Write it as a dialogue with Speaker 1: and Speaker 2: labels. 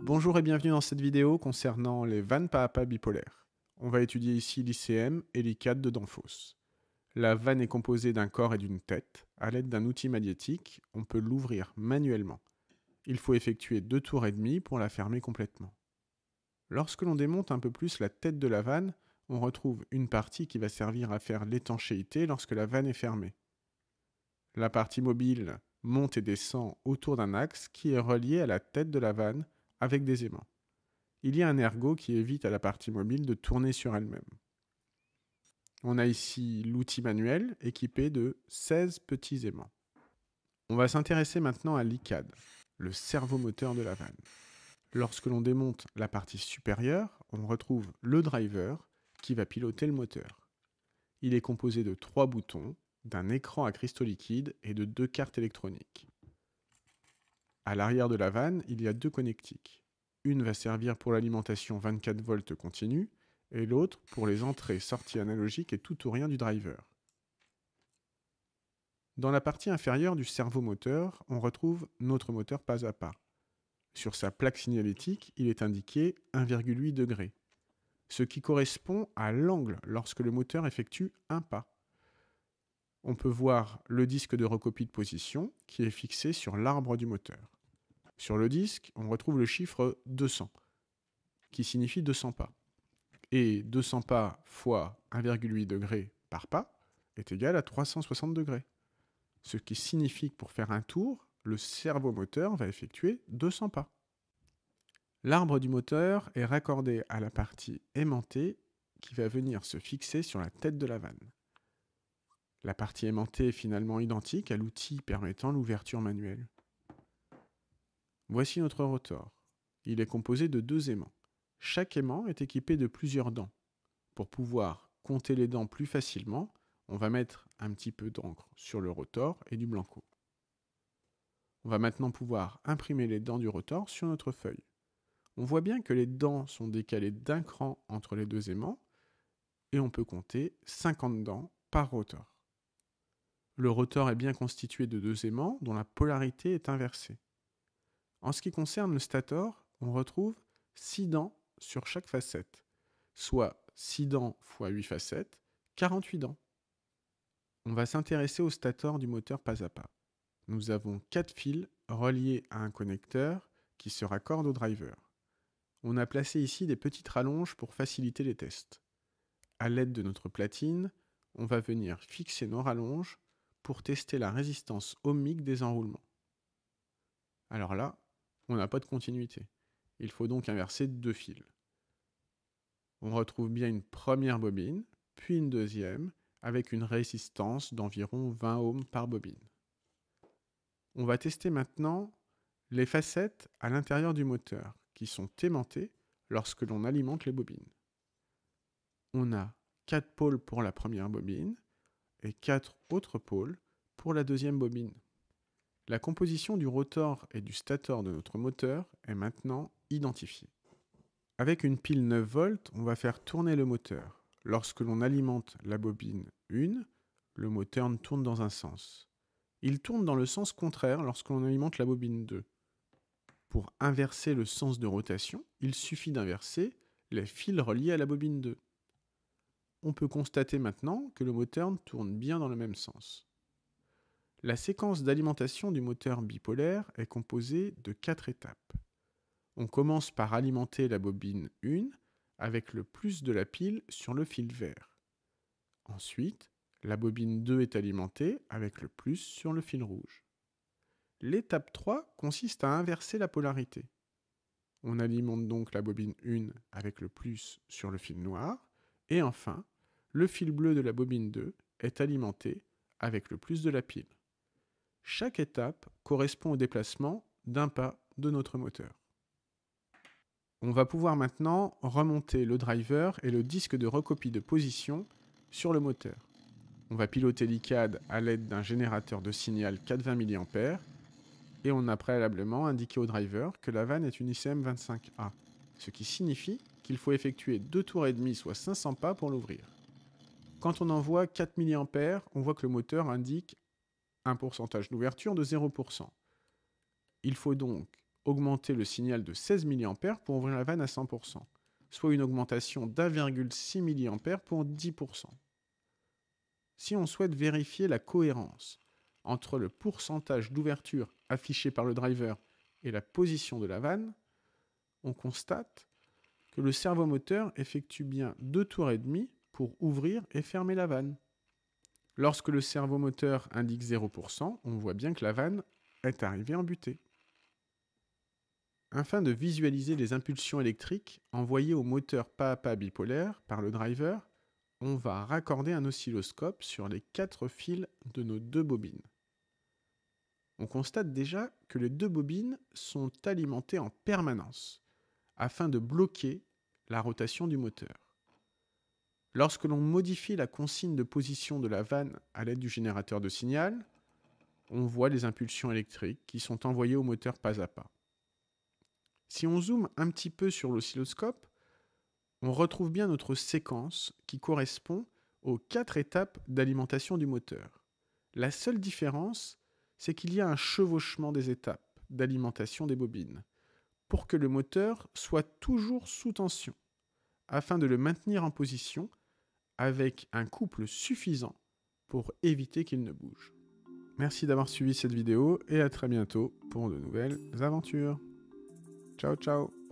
Speaker 1: Bonjour et bienvenue dans cette vidéo concernant les vannes pas à pas bipolaires. On va étudier ici l'ICM et l'ICAD de Danfoss. La vanne est composée d'un corps et d'une tête. À l'aide d'un outil magnétique, on peut l'ouvrir manuellement. Il faut effectuer 2 tours et demi pour la fermer complètement. Lorsque l'on démonte un peu plus la tête de la vanne, on retrouve une partie qui va servir à faire l'étanchéité lorsque la vanne est fermée. La partie mobile monte et descend autour d'un axe qui est relié à la tête de la vanne avec des aimants. Il y a un ergot qui évite à la partie mobile de tourner sur elle-même. On a ici l'outil manuel équipé de 16 petits aimants. On va s'intéresser maintenant à l'ICAD, le servomoteur de la vanne. Lorsque l'on démonte la partie supérieure, on retrouve le driver qui va piloter le moteur. Il est composé de 3 boutons, d'un écran à cristaux liquides et de 2 cartes électroniques. À l'arrière de la vanne, il y a 2 connectiques. Une va servir pour l'alimentation 24 volts continue et l'autre pour les entrées-sorties analogiques et tout ou rien du driver. Dans la partie inférieure du servomoteur, on retrouve notre moteur pas à pas. Sur sa plaque signalétique, il est indiqué 1,8 degrés, ce qui correspond à l'angle lorsque le moteur effectue un pas. On peut voir le disque de recopie de position qui est fixé sur l'arbre du moteur. Sur le disque, on retrouve le chiffre 200, qui signifie 200 pas. Et 200 pas fois 1,8 degrés par pas est égal à 360 degrés. Ce qui signifie que pour faire un tour, le servomoteur va effectuer 200 pas. L'arbre du moteur est raccordé à la partie aimantée qui va venir se fixer sur la tête de la vanne. La partie aimantée est finalement identique à l'outil permettant l'ouverture manuelle. Voici notre rotor. Il est composé de 2 aimants. Chaque aimant est équipé de plusieurs dents. Pour pouvoir compter les dents plus facilement, on va mettre un petit peu d'encre sur le rotor et du blanco. On va maintenant pouvoir imprimer les dents du rotor sur notre feuille. On voit bien que les dents sont décalées d'un cran entre les 2 aimants et on peut compter 50 dents par rotor. Le rotor est bien constitué de 2 aimants dont la polarité est inversée. En ce qui concerne le stator, on retrouve 6 dents sur chaque facette, soit 6 dents x 8 facettes, 48 dents. On va s'intéresser au stator du moteur pas à pas. Nous avons 4 fils reliés à un connecteur qui se raccorde au driver. On a placé ici des petites rallonges pour faciliter les tests. À l'aide de notre platine, on va venir fixer nos rallonges pour tester la résistance ohmique des enroulements. Alors là, on n'a pas de continuité. Il faut donc inverser 2 fils. On retrouve bien une première bobine, puis une deuxième, avec une résistance d'environ 20 ohms par bobine. On va tester maintenant les facettes à l'intérieur du moteur, qui sont aimantées lorsque l'on alimente les bobines. On a 4 pôles pour la première bobine et 4 autres pôles pour la deuxième bobine. La composition du rotor et du stator de notre moteur est maintenant identifiée. Avec une pile 9 volts, on va faire tourner le moteur. Lorsque l'on alimente la bobine 1, le moteur tourne dans un sens. Il tourne dans le sens contraire lorsque l'on alimente la bobine 2. Pour inverser le sens de rotation, il suffit d'inverser les fils reliés à la bobine 2. On peut constater maintenant que le moteur tourne bien dans le même sens. La séquence d'alimentation du moteur bipolaire est composée de 4 étapes. On commence par alimenter la bobine 1 avec le plus de la pile sur le fil vert. Ensuite, la bobine 2 est alimentée avec le plus sur le fil rouge. L'étape 3 consiste à inverser la polarité. On alimente donc la bobine 1 avec le plus sur le fil noir, et enfin, le fil bleu de la bobine 2 est alimenté avec le plus de la pile. Chaque étape correspond au déplacement d'un pas de notre moteur. On va pouvoir maintenant remonter le driver et le disque de recopie de position sur le moteur. On va piloter l'ICAD à l'aide d'un générateur de signal 420 mA et on a préalablement indiqué au driver que la vanne est une ICM 25A, ce qui signifie qu'il faut effectuer 2 tours et demi, soit 500 pas pour l'ouvrir. Quand on envoie 4 mA, on voit que le moteur indique un pourcentage d'ouverture de 0%. Il faut donc augmenter le signal de 16 mA pour ouvrir la vanne à 100%, soit une augmentation d'1,6 mA pour 10%. Si on souhaite vérifier la cohérence entre le pourcentage d'ouverture affiché par le driver et la position de la vanne, on constate que le servomoteur effectue bien 2 tours et demi pour ouvrir et fermer la vanne. Lorsque le servomoteur indique 0%, on voit bien que la vanne est arrivée en butée. Afin de visualiser les impulsions électriques envoyées au moteur pas à pas bipolaire par le driver, on va raccorder un oscilloscope sur les 4 fils de nos 2 bobines. On constate déjà que les 2 bobines sont alimentées en permanence afin de bloquer la rotation du moteur. Lorsque l'on modifie la consigne de position de la vanne à l'aide du générateur de signal, on voit les impulsions électriques qui sont envoyées au moteur pas à pas. Si on zoome un petit peu sur l'oscilloscope, on retrouve bien notre séquence qui correspond aux 4 étapes d'alimentation du moteur. La seule différence, c'est qu'il y a un chevauchement des étapes d'alimentation des bobines pour que le moteur soit toujours sous tension, afin de le maintenir en position avec un couple suffisant pour éviter qu'il ne bouge. Merci d'avoir suivi cette vidéo et à très bientôt pour de nouvelles aventures. Ciao ciao.